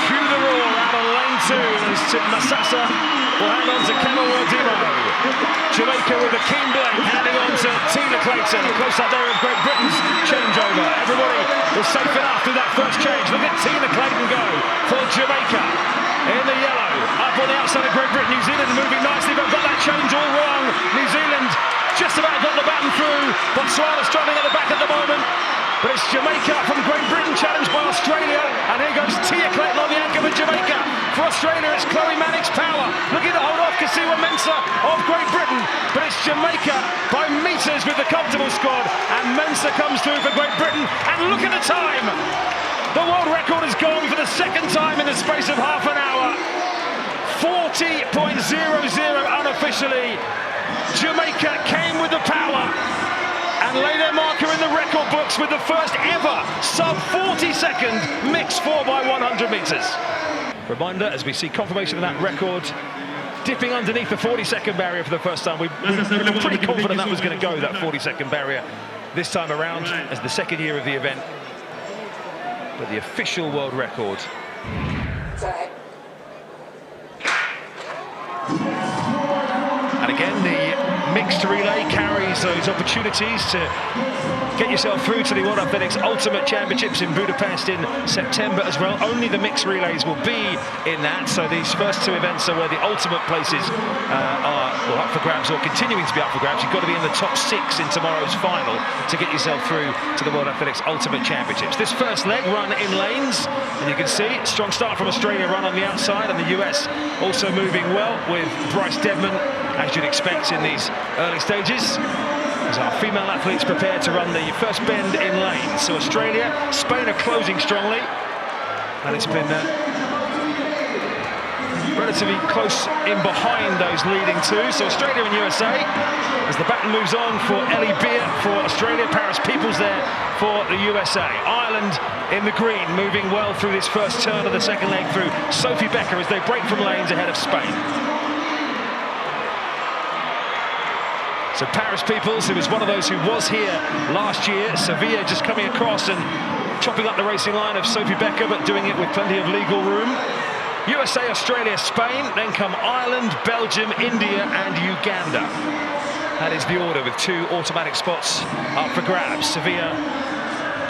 Cue the roar out of lane 2 as Masasa will hand on to Gaborone. Jamaica with a keen blade, handing on to Tina Clayton. Close up there of Great Britain's changeover. Everybody was safe enough through that first change. Look at Tina Clayton go for Jamaica in the yellow. Up on the outside of Great Britain. New Zealand moving nicely, but got that change all wrong. New Zealand just about got the baton through. Botswana struggling at the back at the moment. But it's Jamaica from Great Britain challenged by Australia. And here goes Tia Clayton on the anchor for Jamaica. For Australia, it's Chloe Mannix Power looking to hold off Kasiwa Mensah of Great Britain. But it's Jamaica by metres with the comfortable squad. And Mensah comes through for Great Britain. And look at the time. The world record is gone for the second time in the space of half an hour. 40.00 unofficially. Jamaica came with the power and lay their marker in the record books with the first ever sub-40-second mixed 4x100 metres. Reminder, as we see confirmation of that record, dipping underneath the 40-second barrier for the first time. We were pretty confident that was going to go, that 40-second barrier, this time around, as the second year of the event. But the official world record. And again, the mixed relay carries those opportunities to get yourself through to the World Athletics Ultimate Championships in Budapest in September as well. Only the mixed relays will be in that, so these first two events are where the ultimate places are up for grabs, or continuing to be up for grabs. You've got to be in the top 6 in tomorrow's final to get yourself through to the World Athletics Ultimate Championships. This first leg run in lanes, and you can see strong start from Australia, run on the outside, and the US also moving well with Bryce Deadman, as you'd expect in these early stages, as our female athletes prepare to run the first bend in lanes. So Australia, Spain are closing strongly, and it's been relatively close in behind those leading two. So Australia and USA, as the baton moves on for Ellie Beer for Australia, Paris Peoples there for the USA. Ireland in the green, moving well through this first turn of the second leg through Sophie Becker as they break from lanes ahead of Spain. So Paris Peoples, who was one of those who was here last year, Sevilla just coming across and chopping up the racing line of Sophie Becker, but doing it with plenty of legal room. USA, Australia, Spain, then come Ireland, Belgium, India and Uganda. That is the order, with 2 automatic spots up for grabs. Sevilla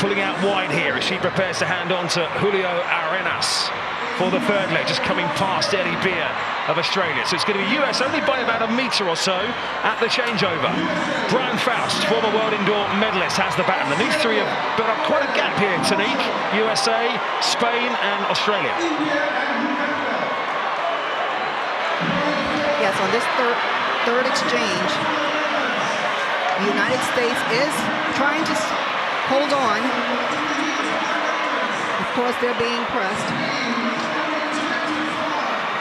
pulling out wide here as she prepares to hand on to Julio Arenas for the third leg, just coming past Ellie Beer of Australia. So it's going to be US only by about a metre or so at the changeover. Brian Faust, former world indoor medalist, has the baton. And these three have built up quite a gap here, Tanique. USA, Spain and Australia. Yes, on this third exchange, the United States is trying to hold on. Of course, they're being pressed.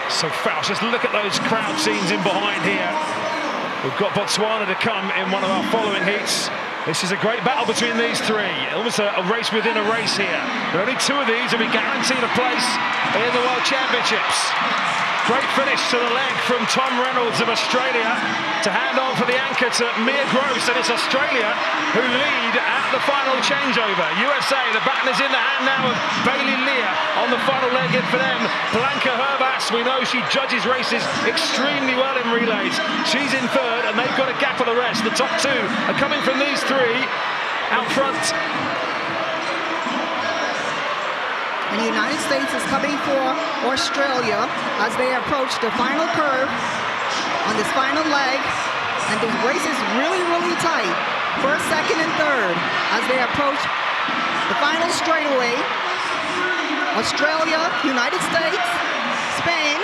So Faust, just look at those crowd scenes in behind here. We've got Botswana to come in one of our following heats. This is a great battle between these three. Almost a race within a race here. There are only 2 of these will be guaranteed a place in the World Championships. Great finish to the leg from Tom Reynolds of Australia to hand on for the anchor to Mia Gross, and it's Australia who lead at the final changeover. USA, the baton is in the hand now of Bailey Lear on the final leg in for them. Blanca Herbas, we know she judges races extremely well in relays. She's in third, and they've got a gap of the rest. The top 2 are coming from these 3 out front. And the United States is coming for Australia as they approach the final curve on this final leg. And the race is really, really tight. First, second, and third as they approach the final straightaway. Australia, United States, Spain,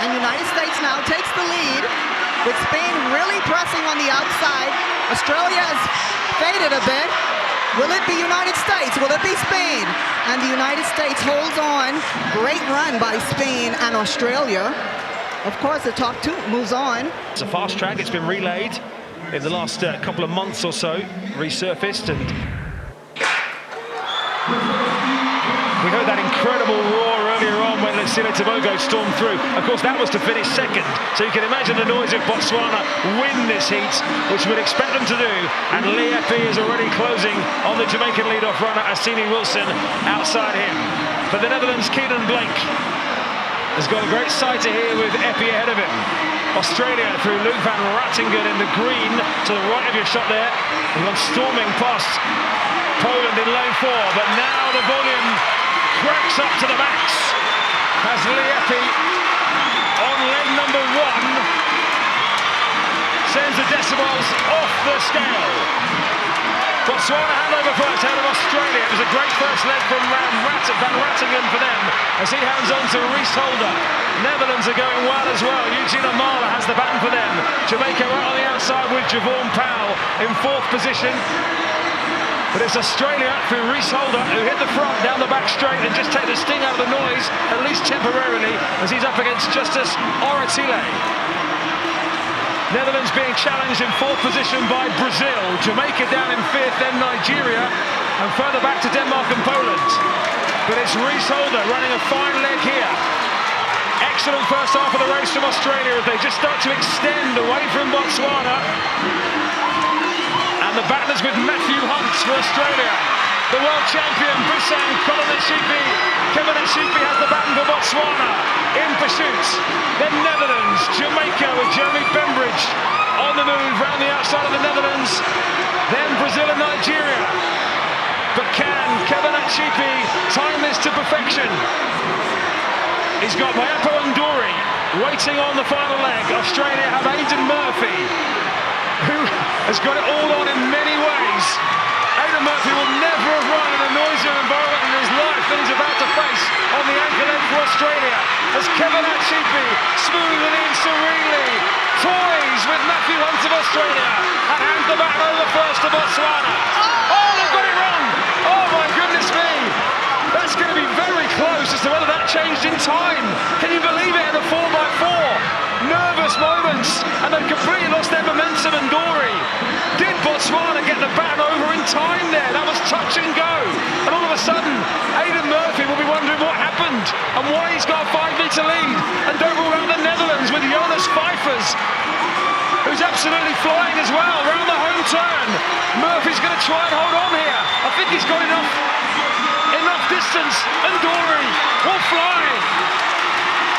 and United States now takes the lead, with Spain really pressing on the outside. Australia has faded a bit. Will it be United States? Will it be Spain? And the United States holds on. Great run by Spain and Australia. Of course, the top 2 moves on. It's a fast track. It's been relayed in the last couple of months or so, resurfaced, and we heard that incredible roar earlier on when Lesile Tobogo stormed through. Of course, that was to finish second. So you can imagine the noise if Botswana win this heat, which we'd expect them to do. And Lee Epi is already closing on the Jamaican lead-off runner, Asini Wilson, outside him. For the Netherlands, Keenan Blake has got a great sighter here with Epi ahead of him. Australia through Luke van Rattingen in the green to the right of your shot there. He's gone storming past Poland in lane 4, but now the volume cranks up to the max as Lee Epi on leg number 1 sends the decimals off the scale. Botswana hand over first, ahead of Australia. It was a great first leg from Van Rattingen for them as he hands on to Reese Holder. Netherlands are going well as well. Eugene Amala has the baton for them. Jamaica right on the outside with Javon Powell in 4th position. But it's Australia through Reese Holder who hit the front down the back straight and just take the sting out of the noise, at least temporarily, as he's up against Justice Oratile. Netherlands being challenged in 4th position by Brazil. Jamaica down in 5th, then Nigeria, and further back to Denmark and Poland. But it's Reese Holder running a fine leg here. Excellent first half of the race from Australia as they just start to extend away from Botswana. And the battlers with Matthew Hunt for Australia. The world champion, Busan Kolonetshipi. Kolonetshipi has the baton for Botswana in pursuit. Then Netherlands, Jamaica with Jeremy Bembridge on the move round the outside of the Netherlands. Then Brazil and Nigeria. But can Kolonetshipi time this to perfection? He's got Mayapo Ndori waiting on the final leg. Australia have Aidan Murphy, who has got it all on in many ways. Aidan Murphy will never have run in a noisier environment in his life than he's about to face on the anchor leg for Australia. As Kolonetshipi smoothly and serenely toys with Matthew Hunt of Australia and hands the baton over first to Botswana. Oh, they've got it wrong! Oh my goodness me! That's going to be very close as to whether that changed in time. Can you believe it in a 4x4? Nervous moments, and they've completely lost their momentum. And Dory, did Botswana get the baton over in time there? That was touch and go. And all of a sudden, Aidan Murphy will be wondering what happened and why he's got a 5-metre lead. And don't rule out the Netherlands with Jonas Pfeifers, who's absolutely flying as well around the home turn. Murphy's going to try and hold on here. I think he's got enough distance, and Dory will fly.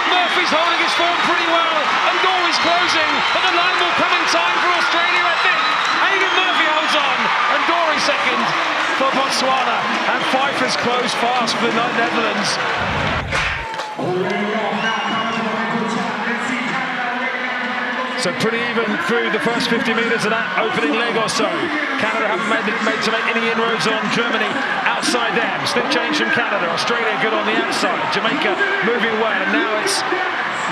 Murphy's holding his form pretty well, and Dory's closing, but the line will come in time for Australia, I think. Aidan Murphy holds on, and Dory second for Botswana, and Pfeiffer's close fast for the Netherlands. So pretty even through the first 50 metres of that opening leg or so. Canada haven't made any inroads on Germany outside them. Slip change from Canada. Australia good on the outside. Jamaica moving well, and now it's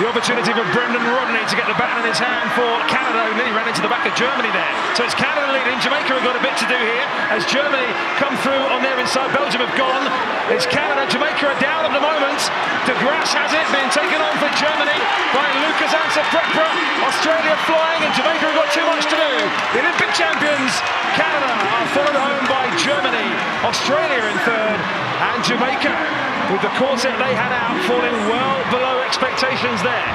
the opportunity for Brendan Rodney to get the baton in his hand for Canada, who nearly ran into the back of Germany there. So it's Canada leading. Jamaica have got a bit to do here as Germany come through on their inside. Belgium have gone. It's Canada. Jamaica are down at the moment. De Grasse has it, being taken on for Germany by Lucas Ansa-Prepra. Australia flying, and Jamaica have got too much to do. The Olympic champions, Canada, are followed home by Germany. Australia in 3rd, and Jamaica, with the quartet they had out, falling well below expectations there.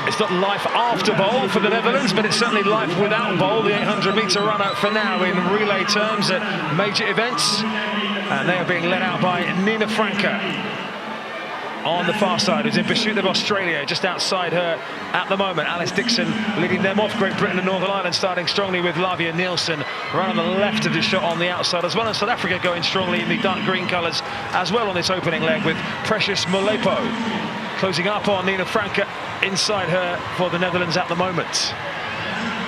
It's not life after bowl for the Netherlands, but it's certainly life without bowl, the 800-metre runner for now in relay terms at major events. And they are being led out by Nina Franke on the far side, who's in pursuit of Australia, just outside her at the moment. Alice Dixon leading them off. Great Britain and Northern Ireland starting strongly with Lavia Nielsen right on the left of the shot on the outside, as well as South Africa going strongly in the dark green colours as well on this opening leg, with Precious Molepo closing up on Nina Franke inside her for the Netherlands at the moment.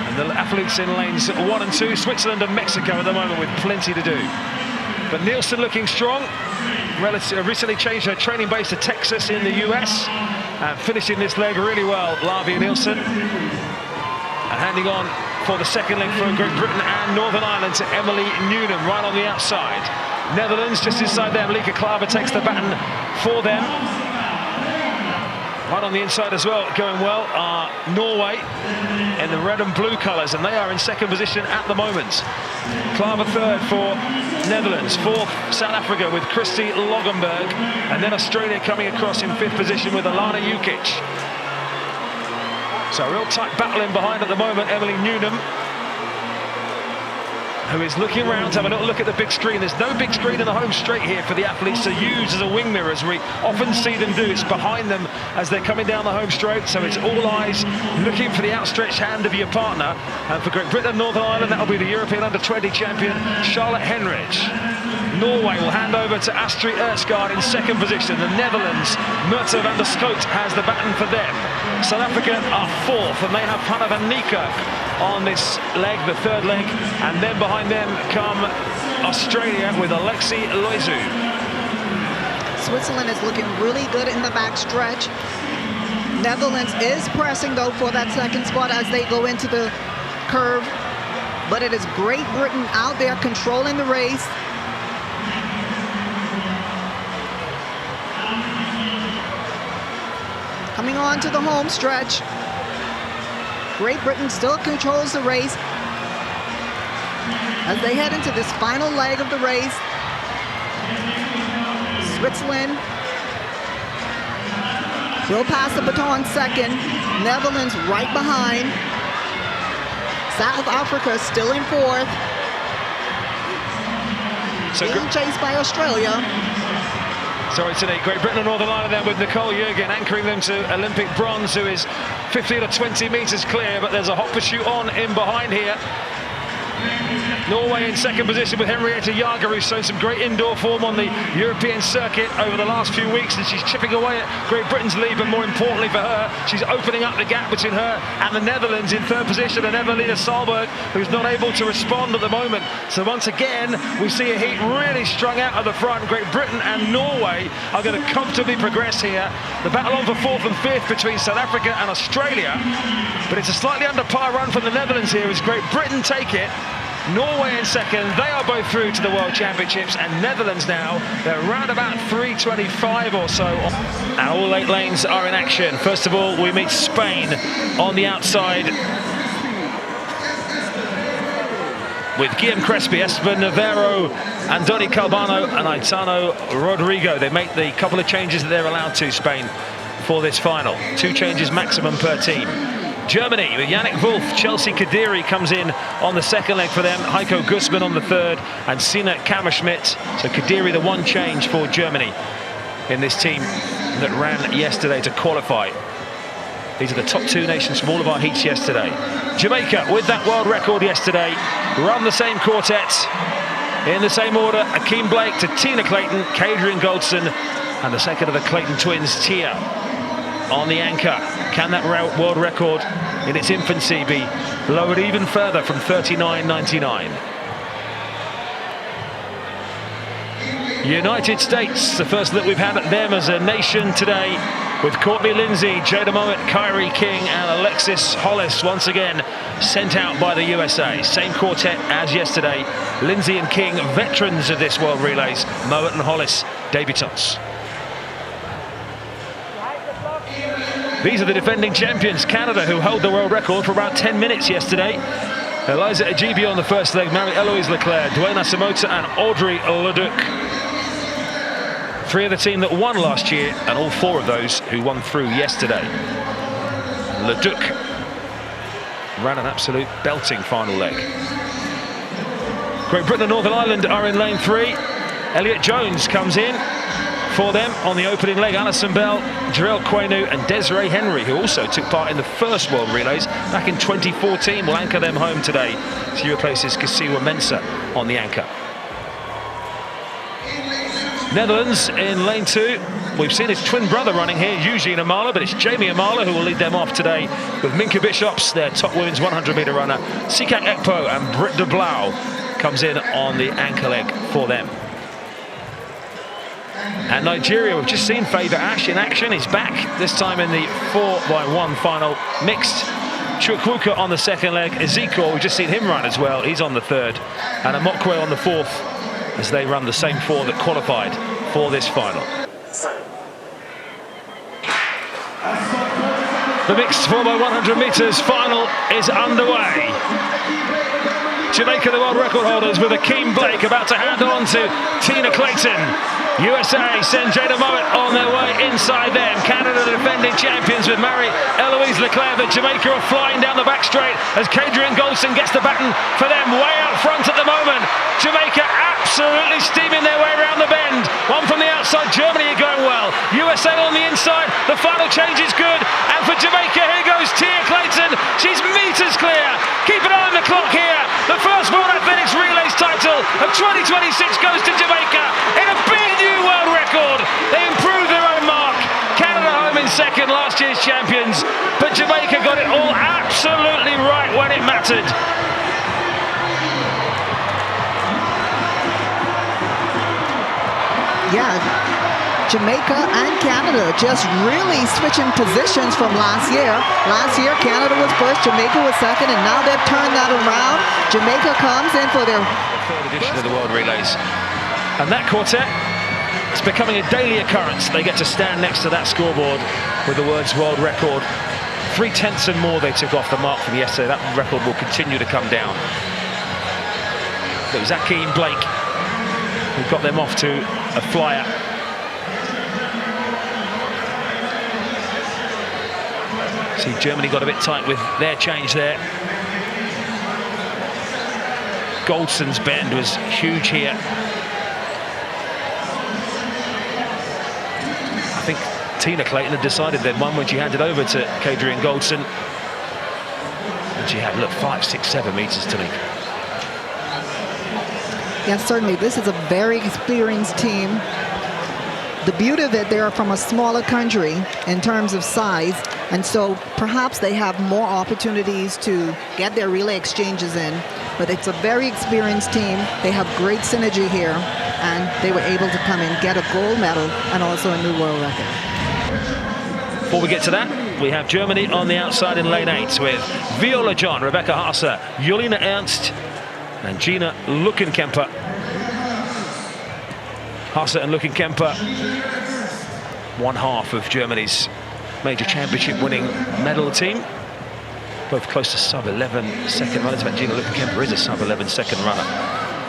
And the athletes in lanes 1 and 2, Switzerland and Mexico at the moment, with plenty to do. But Nielsen looking strong. Recently changed her training base to Texas in the US, and finishing this leg really well, Lavia Nielsen. And handing on for the second leg for Great Britain and Northern Ireland to Emily Newnham right on the outside. Netherlands just inside there. Malika Klaver takes the baton for them. Right on the inside as well, going well, are Norway in the red and blue colours, and they are in second position at the moment. Klaver third for Netherlands, fourth South Africa with Christy Logenberg, and then Australia coming across in fifth position with Alana Jukic. So a real tight battle in behind at the moment. Emily Newnham, who is looking around to have a little look at the big screen. There's no big screen in the home straight here for the athletes to use as a wing mirror, as we often see them do. It's behind them as they're coming down the home straight, so it's all eyes looking for the outstretched hand of your partner. And for Great Britain and Northern Ireland, that'll be the European Under-20 champion, Charlotte Henrich. Norway will hand over to Astrid Ertsgaard in second position. The Netherlands, Myrthe van der Schoot has the baton for them. South Africa are fourth, and they have Hanna van Niekerk on this leg, the third leg, and then behind them come Australia with Alexi Loizu. Switzerland is looking really good in the back stretch. Netherlands is pressing though for that second spot as they go into the curve, but it is Great Britain out there controlling the race. Coming on to the home stretch. Great Britain still controls the race as they head into this final leg of the race. Switzerland will pass the baton second. Netherlands right behind. South Africa still in fourth. So being chased by Australia. Sorry, today, Great Britain and Northern Ireland there with Nicole Jürgen anchoring them to Olympic bronze, who is 15 or 20 metres clear, but there's a hot pursuit on in behind here. Norway in second position with Henrietta Jager, who's shown some great indoor form on the European circuit over the last few weeks, and she's chipping away at Great Britain's lead, but more importantly for her, she's opening up the gap between her and the Netherlands in third position, and Evelina Salberg, who's not able to respond at the moment. So once again, we see a heat really strung out at the front. Great Britain and Norway are going to comfortably progress here. The battle on for fourth and fifth between South Africa and Australia, but it's a slightly under par run from the Netherlands here as Great Britain take it. Norway in second, they are both through to the World Championships, and Netherlands now, they're around about 3:25 or so. And all 8 lanes are in action. First of all, we meet Spain on the outside with Guillaume Crespi, Esteban Navarro, Andoni Calbano and Aitano Rodrigo. They make the couple of changes that they're allowed to, Spain, for this final. 2 changes maximum per team. Germany with Yannick Wolf, Chelsea Kadiri comes in on the second leg for them, Heiko Guzman on the third, and Sina Kammerschmidt. So Kadiri the one change for Germany in this team that ran yesterday to qualify. These are the top 2 nations from all of our heats yesterday. Jamaica with that world record yesterday, run the same quartet in the same order, Akeem Blake to Tina Clayton, Kadrian Goldson, and the second of the Clayton twins, Tia, on the anchor. Can that world record in its infancy be lowered even further from 39.99? United States, the first look we've had at them as a nation today, with Courtney Lindsay, Jada Mowat, Kyrie King and Alexis Hollis once again sent out by the USA. Same quartet as yesterday. Lindsay and King, veterans of this World Relays. Mowat and Hollis, debutants. These are the defending champions, Canada, who held the world record for about 10 minutes yesterday. Eliza Ajibi on the first leg, Marie-Eloise Leclerc, Duena Samota and Audrey Leduc. 3 of the team that won last year, and all 4 of those who won through yesterday. Leduc ran an absolute belting final leg. Great Britain and Northern Ireland are in lane 3. Elliot Jones comes in for them on the opening leg. Alison Bell, Jarell Quenu and Desiree Henry, who also took part in the first World Relays back in 2014, will anchor them home today. She replaces Kasiwa Mensah on the anchor. Netherlands in lane 2. We've seen his twin brother running here, Eugene Amala, but it's Jamie Amala who will lead them off today with Minka Bishops, their top women's 100-metre runner. Sikak Ekpo and Britt de Blauw comes in on the anchor leg for them. And Nigeria, we've just seen Favour Ash in action. He's back, this time in the 4x1 final mixed. Chukwuka on the second leg. Ezekiel, we've just seen him run as well. He's on the third. And Amokwe on the fourth, as they run the same 4 that qualified for this final. The mixed 4x100 metres final is underway. Jamaica, the world record holders, with Akeem Blake about to hand on to Tina Clayton. USA send Jada Mowat on their way inside them. Canada, the defending champions, with Marie-Eloise Leclerc. But Jamaica are flying down the back straight as Kadrian Goldson gets the baton for them way out front at the moment. Jamaica absolutely steaming their way around the bend. One from the outside, Germany are going well. USA on the inside, the final change is good. And for Jamaica, here goes Tia Clayton. She's meters clear. Keep an eye on the clock here. The first World Athletics Relays title of 2026 goes to Jamaica in a big new world record. They improved their own mark. Canada home in second, last year's champions. But Jamaica got it all absolutely right when it mattered. Yeah, Jamaica and Canada just really switching positions from last year. Last year, Canada was first, Jamaica was second, and now they've turned that around. Jamaica comes in for their third edition of the World Relays. And that quartet, it's becoming a daily occurrence. They get to stand next to that scoreboard with the words world record. 3/10 and more they took off the mark from yesterday. That record will continue to come down. It was Akeem Blake who got them off to a flyer. See, Germany got a bit tight with their change there. Goldson's bend was huge here. I think Tina Clayton had decided they'd won when she handed over to Kadrian Goldson. And she had, look, 5, 6, 7 meters to make. Yes, certainly. This is a very experienced team. The beauty of it, they're from a smaller country in terms of size, and so perhaps they have more opportunities to get their relay exchanges in. But it's a very experienced team. They have great synergy here, and they were able to come in, get a gold medal, and also a new world record. Before we get to that, we have Germany on the outside in lane 8 with Viola John, Rebecca Haase, Julina Ernst, and Gina Luckenkemper. Haase and Luckenkemper, one half of Germany's major championship winning medal team. Both close to sub-11 second runners. In fact, Gina Luckenkemper is a sub-11 second runner.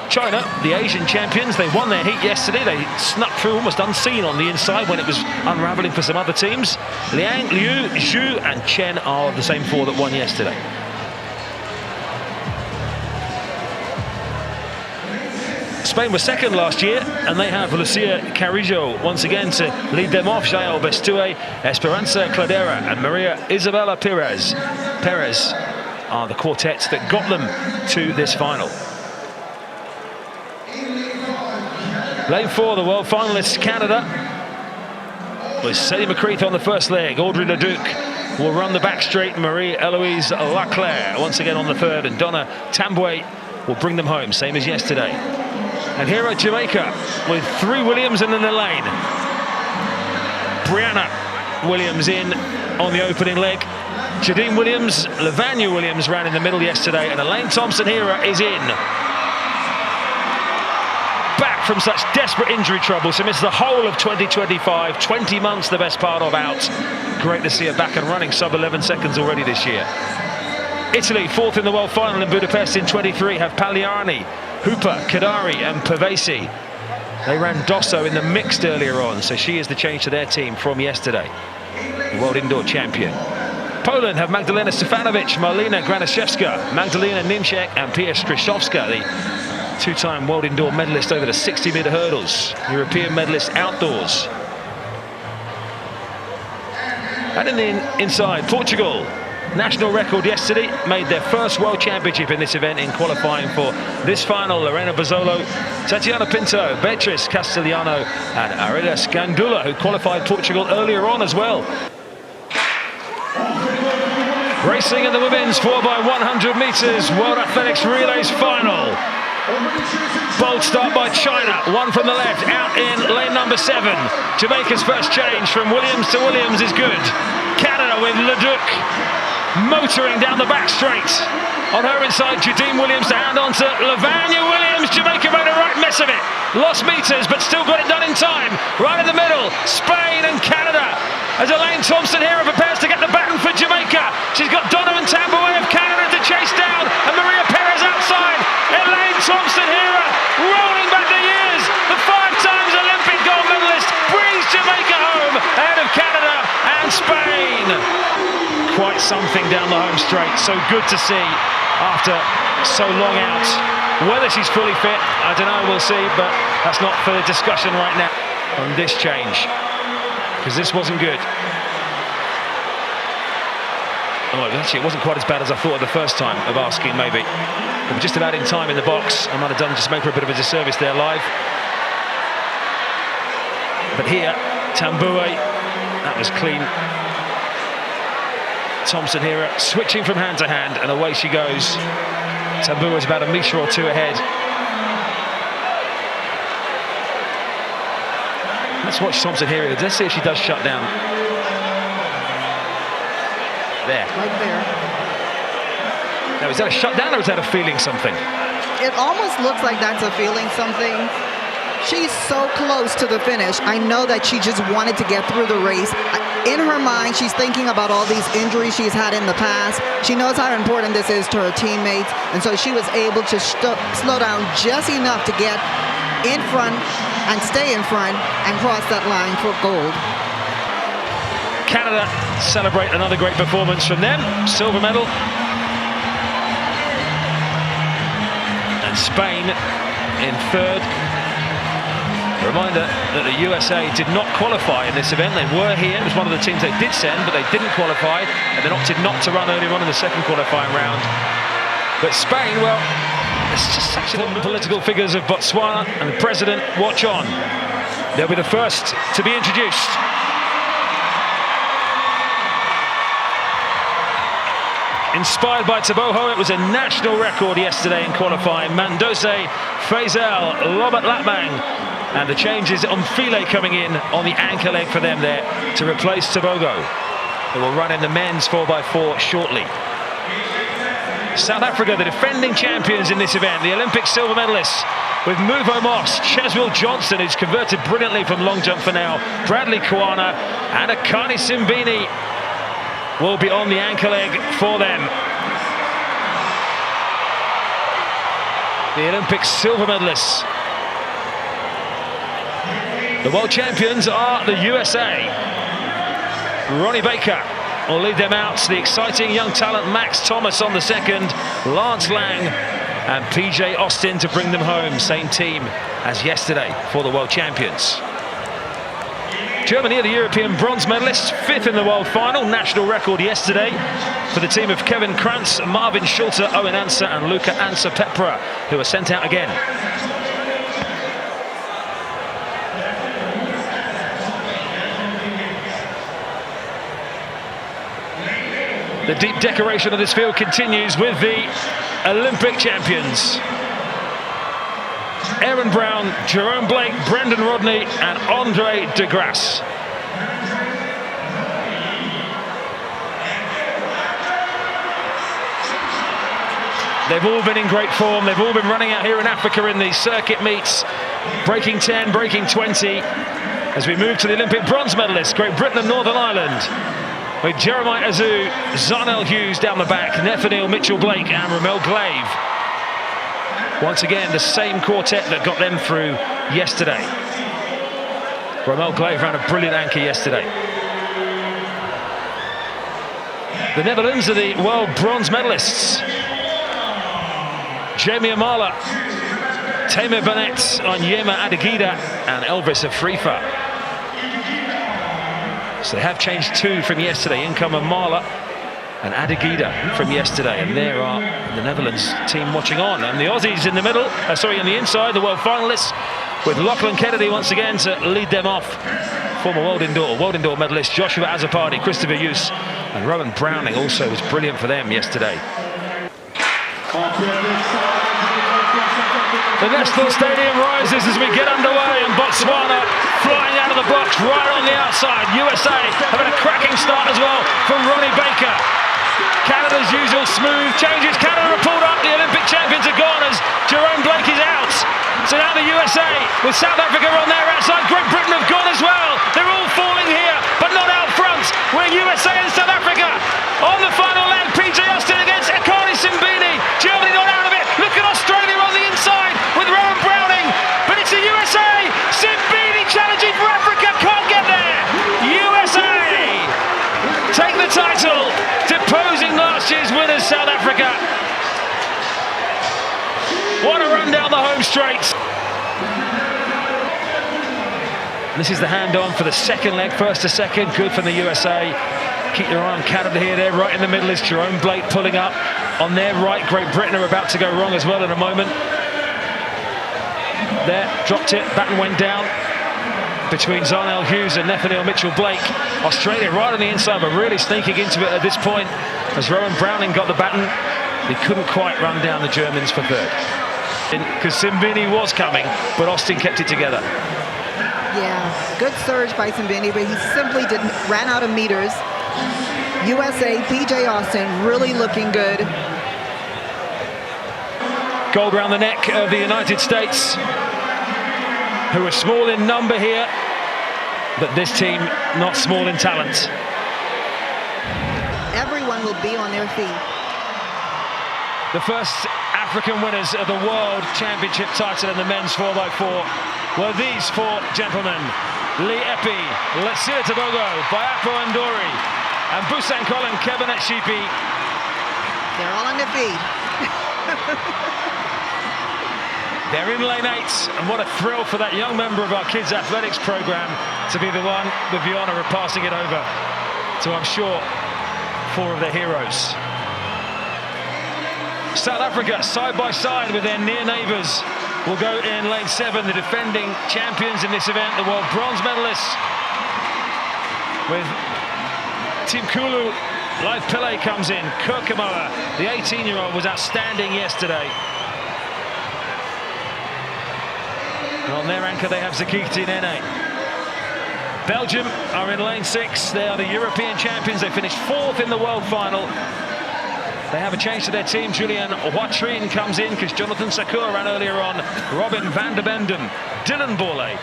China, the Asian champions, they won their heat yesterday. They snuck through almost unseen on the inside when it was unraveling for some other teams. Liang, Liu, Zhu and Chen are the same four that won yesterday. Spain was second last year, and they have Lucia Carrillo once again to lead them off. Jael Bestue, Esperanza Cladera and Maria Isabella Perez are the quartets that got them to this final. Lane 4, the world finalists, Canada, with Sadie McCreath on the first leg. Audrey Leduc will run the back straight. Marie-Eloise Leclerc once again on the third, and Donna Tambwe will bring them home, same as yesterday. And here are Jamaica with 3 Williams in the lane. Brianna Williams in on the opening leg. Jadine Williams, Lavanya Williams ran in the middle yesterday, and Elaine Thompson-Herah is in. Back from such desperate injury trouble. She missed the whole of 2025, 20 months the best part of out. Great to see her back and running, sub-11 seconds already this year. Italy, 4th in the world final in Budapest in 23, have Pagliani, Hooper, Kadari and Pavesi. They ran Dosso in the mixed earlier on, so she is the change to their team from yesterday. The world indoor champion. Poland have Magdalena Stefanovic, Marlena Graniszewska, Magdalena Nimczek and Pia Stryszowska, the two-time world indoor medalist over the 60-meter hurdles, European medalist outdoors. And in the inside, Portugal. National record yesterday, made their first world championship in this event in qualifying for this final. Lorena Bozzolo, Tatiana Pinto, Beatriz Castellano and Arida Scandula, who qualified Portugal earlier on as well. Racing in the women's 4x100 meters World Athletics Relays final. Bold start by China, one from the left, out in lane number 7. Jamaica's first change from Williams to Williams is good. Canada with Leduc motoring down the back straight. On her inside, Jadine Williams to hand on to Lavanya Williams. Jamaica made a right mess of it. Lost meters, but still got it done in time. Right in the middle, Spain and Canada. As Elaine Thompson-Herah prepares to get the baton for Jamaica. She's got Donovan Tambaway of Canada to chase down, and Maria Perez outside. Elaine Thompson-Herah rolling back the years. The 5 times Olympic gold medalist brings Jamaica home ahead of Canada and Spain. Quite something down the home straight. So good to see after so long out. Whether she's fully fit, I don't know, we'll see, but that's not for the discussion right now on this change, because this wasn't good. Oh, actually, it wasn't quite as bad as I thought the first time of asking, maybe. We were just about in time in the box. I might have done just make her a bit of a disservice there live. But here, Tambue, that was clean. Thompson-Herah switching from hand to hand, and away she goes. Tambue is about a metre or two ahead. Let's watch Thompson-Herah. Let's see if she does shut down. There. Right there. Now, is that a shutdown or is that a feeling something? It almost looks like that's a feeling something. She's so close to the finish. I know that she just wanted to get through the race. In her mind, she's thinking about all these injuries she's had in the past. She knows how important this is to her teammates, and so she was able to slow down just enough to get in front and stay in front and cross that line for gold. Canada celebrate another great performance from them. Silver medal. And Spain in third. A reminder that the USA did not qualify in this event. They were here. It was one of the teams they did send, but they didn't qualify, and then opted not to run earlier on in the second qualifying round. But Spain, well, it's just such important political figures of Botswana and the president. Watch on. They'll be the first to be introduced. Inspired by Taboho, it was a national record yesterday in qualifying. Mandose, Faisal, Robert Lapmang, and the changes on File coming in on the anchor leg for them there to replace Tabogo, who will run in the men's 4x4 shortly. South Africa, the defending champions in this event, the Olympic silver medalists, with Muvo Moss, Cheswell Johnson, who's converted brilliantly from long jump for now, Bradley Kwana, and Akani Simbini will be on the anchor leg for them. The Olympic silver medalists. The world champions are the USA. Ronnie Baker will lead them out. The exciting young talent Max Thomas on the second, Lance Lang and PJ Austin to bring them home. Same team as yesterday for the world champions. Germany are the European bronze medalists, 5th in the world final. National record yesterday for the team of Kevin Krantz, Marvin Schulter, Owen Anser and Luca Anser-Pepra, who are sent out again. The deep decoration of this field continues with the Olympic champions. Aaron Brown, Jerome Blake, Brendan Rodney and Andre de Grasse. They've all been in great form. They've all been running out here in Africa in these circuit meets, breaking 10, breaking 20. As we move to the Olympic bronze medalists, Great Britain and Northern Ireland, with Jeremiah Azu, Zarnell Hughes down the back, Nathaniel Mitchell-Blake and Ramel Glave. Once again, the same quartet that got them through yesterday. Ramel Glave ran a brilliant anchor yesterday. The Netherlands are the world bronze medalists. Jamie Amala, Tamer Burnett, Onyema Adegida and Elvis Afrifa. So they have changed 2 from yesterday. In come Amala and Adegida from yesterday, and there are the Netherlands team watching on, and the Aussies in the middle, on the inside, the world finalists, with Lachlan Kennedy once again to lead them off. Former world indoor medalist Joshua Azzopardi, Christopher Hughes and Rowan Browning also was brilliant for them yesterday. The Nestle Stadium rises as we get underway, and Botswana flying out of the box right on the outside. USA having a cracking start as well from Ronnie Baker. Canada's usual smooth changes. Canada are pulled up. The Olympic champions are gone as Jerome Blake is out. So now the USA with South Africa on their outside. Great Britain have gone as well. They're all falling here, but not out front. We're USA and South Africa on the final leg. PJ Austin against Akani Simbini. Germany not out of it. Look at Australia on the inside with Rowan Browning. But it's the USA. Simbini challenging for Africa. Can't get there. USA take the title, deposing last year's winners, South Africa. What a run down the home straight. This is the hand-on for the second leg, first to second, good from the USA. Keep your eye on Canada here, they're right in the middle is Jerome Blake pulling up. On their right, Great Britain are about to go wrong as well in a moment. There, dropped it, baton went down between Zarnell Hughes and Nathaniel Mitchell-Blake. Australia right on the inside, but really sneaking into it at this point. As Rowan Browning got the baton, he couldn't quite run down the Germans for third. Because Simbini was coming, but Austin kept it together. Yeah, good surge by Simbini, but he simply ran out of meters. USA, PJ Austin really looking good. Gold round the neck of the United States, who are small in number here, but this team not small in talent. Everyone will be on their feet. The first African winners of the World Championship title in the men's 4x4 were these four gentlemen: Lee Epi, Lesir Tobogo, Bayapo Ndori, and Busan Colin Kebanet Shipi. They're all on their feet. They're in lane 8, and what a thrill for that young member of our kids' athletics program to be the one with the honour of passing it over to, I'm sure, 4 of their heroes. South Africa, side by side with their near neighbours, will go in lane 7, the defending champions in this event, the world bronze medalists, with Team Kulu. Live Pillay comes in. Kirkamoa, the 18-year-old, was outstanding yesterday. And on their anchor they have Zakiti Nene. Belgium are in lane 6. They are the European champions. They finished 4th in the world final. They have a change to their team. Julian Huatrine comes in because Jonathan Sakur ran earlier on. Robin van der Benden, Dylan Borley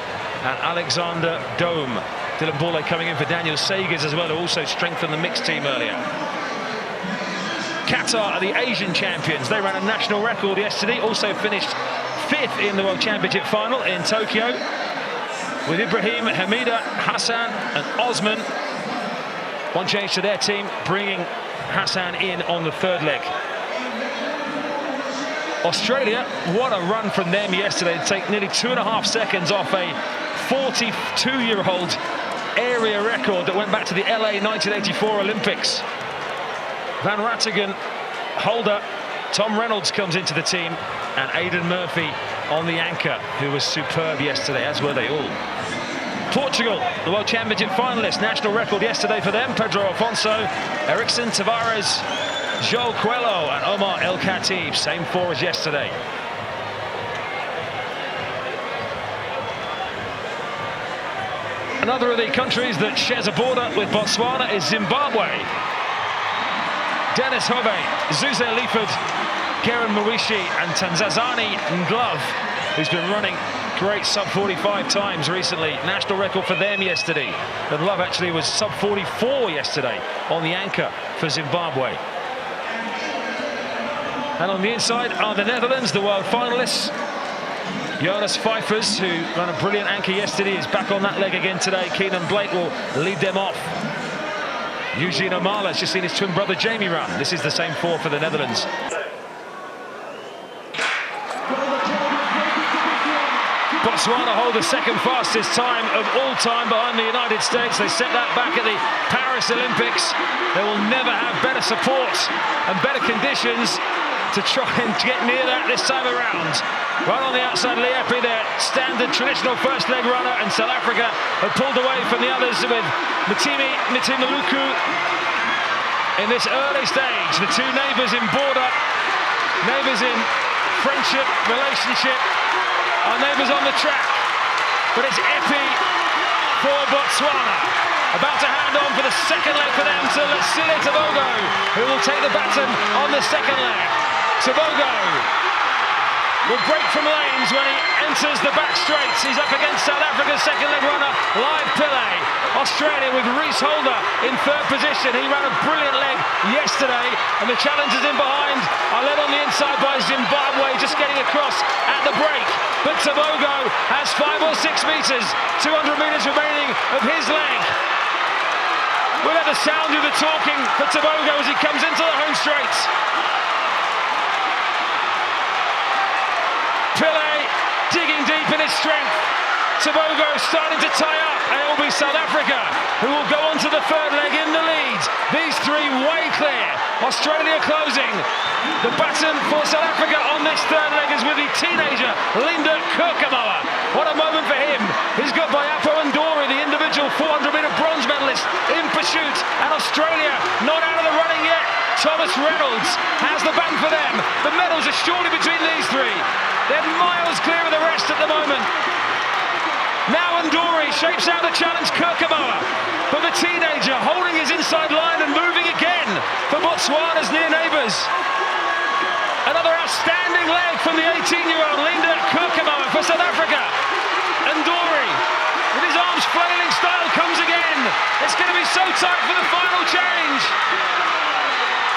and Alexander Dome. Dylan Borley coming in for Daniel Sagers as well, who also strengthened the mixed team earlier. Qatar are the Asian champions. They ran a national record yesterday, also finished 5th in the World Championship final in Tokyo, with Ibrahim, Hamida, Hassan and Osman. One change to their team, bringing Hassan in on the 3rd leg. Australia, what a run from them yesterday to take nearly 2.5 seconds off a 42-year-old area record that went back to the LA 1984 Olympics. Van Rattigan, Holder, Tom Reynolds comes into the team, and Aidan Murphy on the anchor, who was superb yesterday, as were they all. Portugal, the World Championship finalists, national record yesterday for them. Pedro Afonso, Erickson, Tavares, Joel Coelho and Omar El Khatib, same 4 as yesterday. Another of the countries that shares a border with Botswana is Zimbabwe. Dennis Hove, Zuze Leaford, Karen Mwishi and Tanzazani Nglove, who's been running great sub-45 times recently. National record for them yesterday. And Love actually was sub-44 yesterday on the anchor for Zimbabwe. And on the inside are the Netherlands, the world finalists. Jonas Pfeiffers, who ran a brilliant anchor yesterday, is back on that leg again today. Keenan Blake will lead them off. Eugene Omala has just seen his twin brother Jamie run. This is the same 4 for the Netherlands. Botswana hold the 2nd fastest time of all time behind the United States. They set that back at the Paris Olympics. They will never have better support and better conditions to try and get near that this time around. Right on the outside, Liepi, their standard traditional first leg runner, and South Africa have pulled away from the others with Mitimaluku in this early stage. The 2 neighbours in border, neighbours in friendship, relationship, are neighbours on the track. But it's Epi for Botswana. about to hand on for the second leg for them to Lasile Tebogo, who will take the baton on the second leg. Tebogo will break from lanes when he enters the back straights. He's up against South Africa's second leg runner, Live Pillay. Australia with Reece Holder in third position. He ran a brilliant leg yesterday, and the challengers in behind are led on the inside by Zimbabwe, just getting across at the break. But Tebogo has 5 or 6 meters, 200 meters remaining of his leg. We'll have the sound of the talking for Tebogo as he comes into the home straights. Pillay digging deep in his strength. Tebogo starting to tie up, and it will be South Africa who will go on to the third leg in the lead. These three way clear. Australia closing. The baton for South Africa on this third leg is with the teenager Linda Kirkemoa. What a moment for him. He's got Bayapo and Dory, the individual 400-meter bronze medalist, in pursuit, and Australia not out of the running yet. Thomas Reynolds has the baton for them. The medals are surely between these three. They're miles clear of the rest at the moment. Now Ndori shapes out the challenge, Kirkemoa. But the teenager holding his inside line and moving again for Botswana's near neighbours. Another outstanding leg from the 18-year-old Linda Kirkemoa for South Africa. Ndori, with his arms flailing style, comes again. It's going to be so tight for the final change.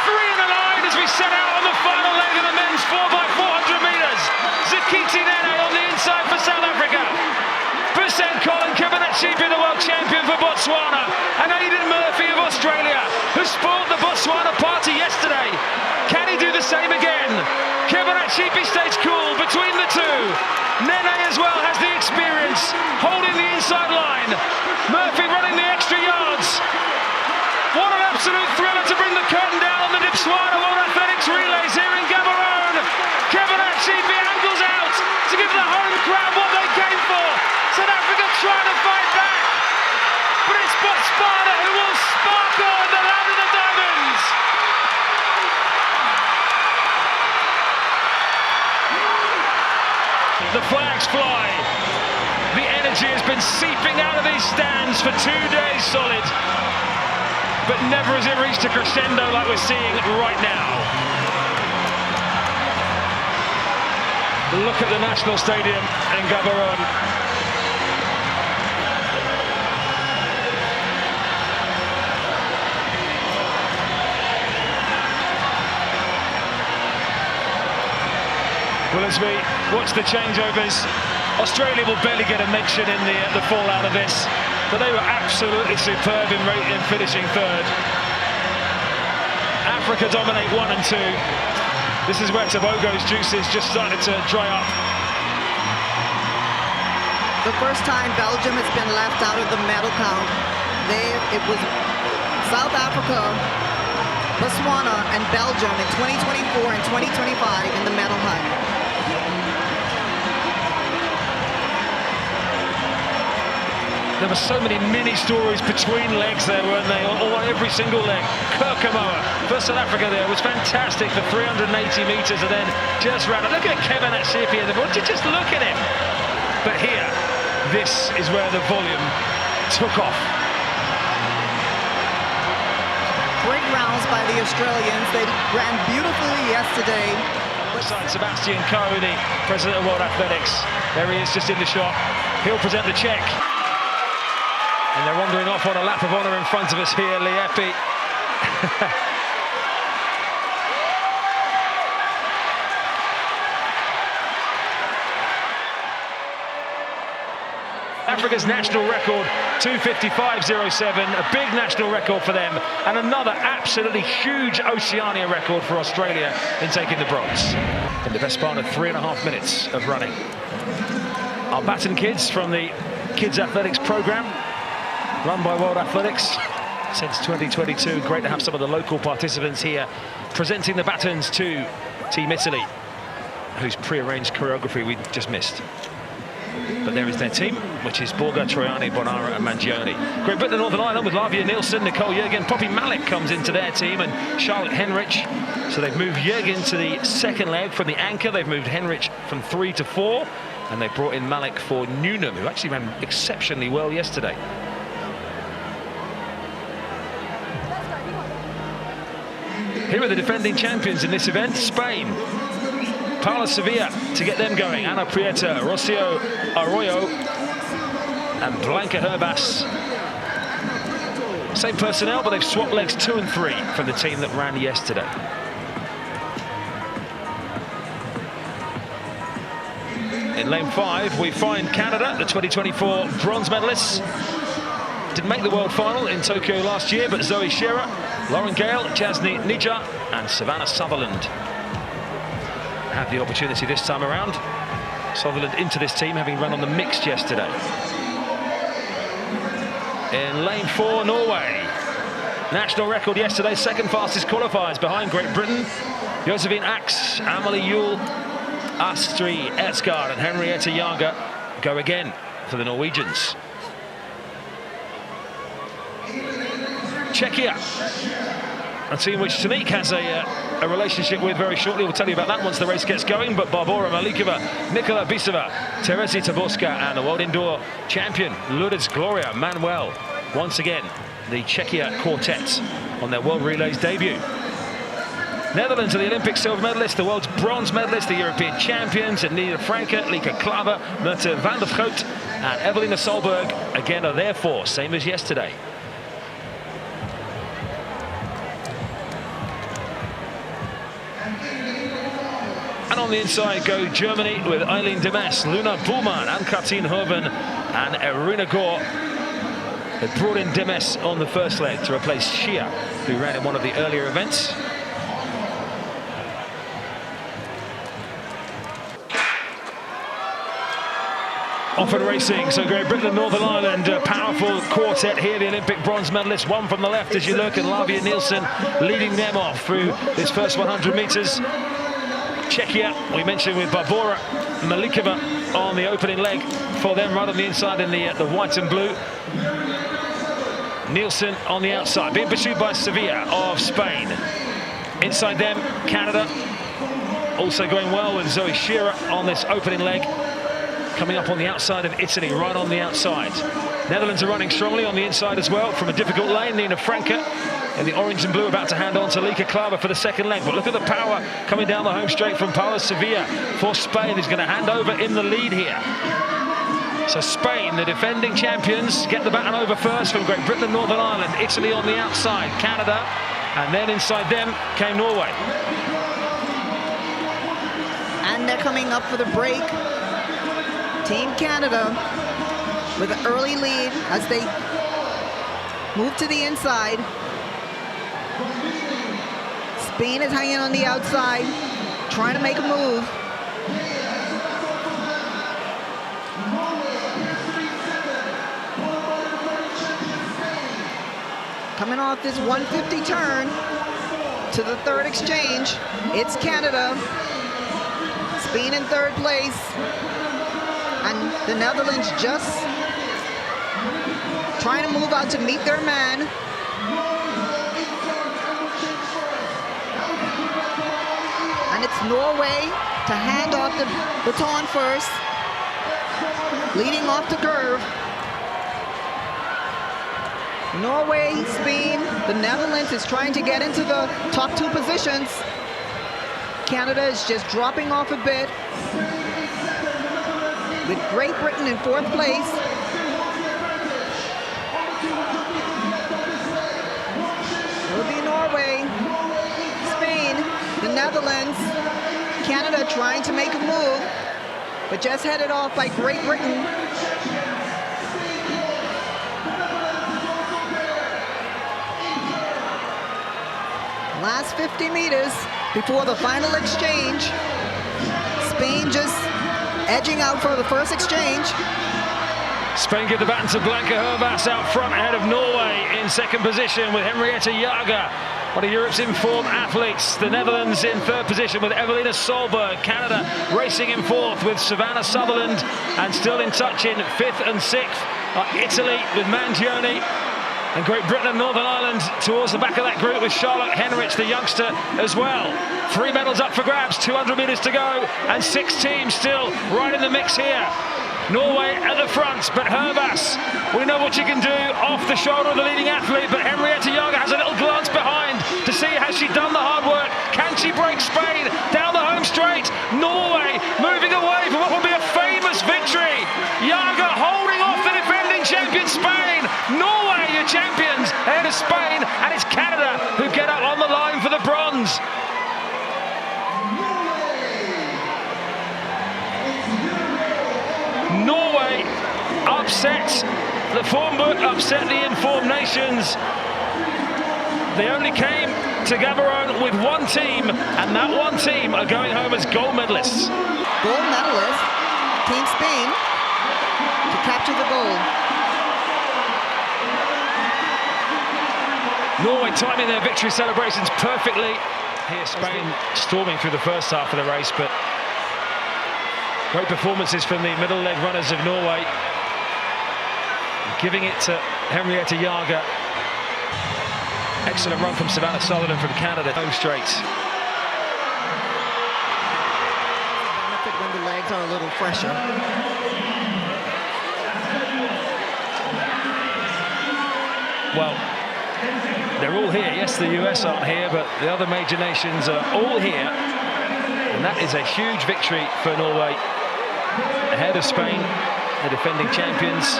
3 in a line as we set out on the final leg of the men's 4x400 metres. Zikiti Nene on the inside for South Africa. Busen Colin Kibanachipi, the world champion for Botswana, and Aidan Murphy of Australia, who spoiled the Botswana party yesterday. Can he do the same again? Kibanachipi stays cool between the two. Nene as well has the experience, holding the inside line. Murphy running the extra yards. What an absolute thriller to bring the curtain down on the Botswana World Athletics relays here in Gaborone. Kibanachipi angles out to give the home crowd what they came for. South Africa trying to fight back, but it's Botswana who will sparkle in the land of the diamonds. The flags fly. The energy has been seeping out of these stands for 2 days solid, but never has it reached a crescendo like we're seeing right now. Look at the National Stadium in Gaborone. Well, as we watch the changeovers, Australia will barely get a mention in the fallout of this, but they were absolutely superb in finishing third. Africa dominate 1 and 2. This is where Tebogo's juices just started to dry up. The first time Belgium has been left out of the medal count. It was South Africa, Botswana, and Belgium in 2024 and 2025 in the medal hunt. There were so many mini stories between legs there, weren't they? Or every single leg. Kirkemoa for South Africa there was fantastic for 380 metres and then just ran. Look at Kevin Atsipi in the ball. Just look at him. But here, this is where the volume took off. Great rounds by the Australians. They ran beautifully yesterday. Beside Sebastian Coe, the president of World Athletics. There he is, just in the shot. He'll present the check. And they're wandering off on a lap of honour in front of us here, Liepi. Africa's national record, 2:55.07, a big national record for them, and another absolutely huge Oceania record for Australia in taking the bronze. In the best part of 3.5 minutes of running. Our baton kids from the Kids Athletics programme, run by World Athletics since 2022. Great to have some of the local participants here presenting the batons to Team Italy, whose pre-arranged choreography we just missed. But there is their team, which is Borga, Troiani, Bonara and Mangione. Great Britain and Northern Ireland with Lavia Nielsen, Nicole Jürgen, Poppy Malik comes into their team, and Charlotte Henrich. So they've moved Jürgen to the second leg from the anchor. They've moved Henrich from 3 to 4. And they brought in Malik for Newnham, who actually ran exceptionally well yesterday. Here are the defending champions in this event, Spain. Paula Sevilla to get them going. Ana Prieta, Rocio Arroyo, and Blanca Herbas. Same personnel, but they've swapped legs 2 and 3 from the team that ran yesterday. In lane 5, we find Canada, the 2024 bronze medalists. Didn't make the world final in Tokyo last year, but Zoe Shearer, Lauren Gale, Jasny Nija, and Savannah Sutherland had the opportunity this time around. Sutherland into this team, having run on the mixed yesterday. In lane 4, Norway. National record yesterday, second fastest qualifiers behind Great Britain. Josephine Ax, Amelie Yule, Astrid Edsgaard and Henrietta Jager go again for the Norwegians. Czechia, a team which Tanik has a relationship with very shortly. We'll tell you about that once the race gets going. But Barbora Malikova, Nikola Bisova, Terezi Taborska and the World Indoor champion Lourdes Gloria Manuel. Once again, the Czechia quartet on their World Relays debut. Netherlands are the Olympic silver medalists, the world's bronze medalists, the European champions, Nina Franke, Lieke Klaver, Merte van der Groot and Evelina Solberg again are there for, same as yesterday. And on the inside go Germany with Eileen Demes, Luna Buhlmann, Ann-Kathrin Hoven and Irina Gore. They brought in Demes on the first leg to replace Shia, who ran in one of the earlier events. Off and racing, so Great Britain and Northern Ireland, a powerful quartet here, the Olympic bronze medalists, one from the left as you look, and Lavia Nielsen leading them off through this first 100 metres. Czechia, we mentioned with Barbora Malikova on the opening leg for them, right on the inside in the white and blue. Nielsen on the outside, being pursued by Sevilla of Spain. Inside them, Canada, also going well with Zoe Shearer on this opening leg. Coming up on the outside of Italy, right on the outside. Netherlands are running strongly on the inside as well from a difficult lane. Nina Franke in the orange and blue about to hand on to Lieke Klaver for the second leg. But look at the power coming down the home straight from Paula Sevilla for Spain, who's going to hand over in the lead here. So Spain, the defending champions, get the baton over first from Great Britain and Northern Ireland. Italy on the outside, Canada, and then inside them came Norway. And they're coming up for the break. Team Canada with an early lead as they move to the inside. Spain is hanging on the outside, trying to make a move. Coming off this 150 turn to the third exchange, it's Canada. Spain in third place. And the Netherlands just trying to move out to meet their man. And it's Norway to hand off the baton first, leading off the curve. Norway, Spain, the Netherlands is trying to get into the top 2 positions. Canada is just dropping off a bit, with Great Britain in 4th place. It'll be Norway, Spain, the Netherlands, Canada trying to make a move, but just headed off by Great Britain. Last 50 meters before the final exchange. Spain just edging out for the first exchange. Spain give the baton to Blanca Herbas out front ahead of Norway in second position with Henrietta Jager, one of Europe's informed athletes. The Netherlands in third position with Evelina Solberg. Canada racing in fourth with Savannah Sutherland, and still in touch in 5th and 6th are Italy with Mangione. And Great Britain and Northern Ireland towards the back of that group with Charlotte Henrich, the youngster, as well. 3 medals up for grabs, 200 meters to go, and 6 teams still right in the mix here. Norway at the front, but Herbas, we know what she can do off the shoulder of the leading athlete, but Henrietta Jager has a little glance behind to see has she done the hard work. Can she break Spain down the home straight? Norway moving away from what will be a famous victory. Jager holding off the defending champion Spain. Norway, your champions, ahead of Spain, and it's Canada who get up on the line for the bronze. Norway upset the form book, upset the informed nations. They only came to Gaborone with one team, and that one team are going home as gold medalists. Gold medalist, Team Spain, to capture the gold. Norway timing their victory celebrations perfectly. Here Spain storming through the first half of the race, but great performances from the middle leg runners of Norway. Giving it to Henrietta Jager. Excellent run from Savannah Sutherland from Canada. Home straight. Benefit when the legs are a little fresher. Well, they're all here. Yes, the US aren't here, but the other major nations are all here. And that is a huge victory for Norway. Ahead of Spain, the defending champions.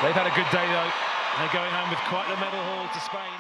They've had a good day though. They're going home with quite the medal haul to Spain.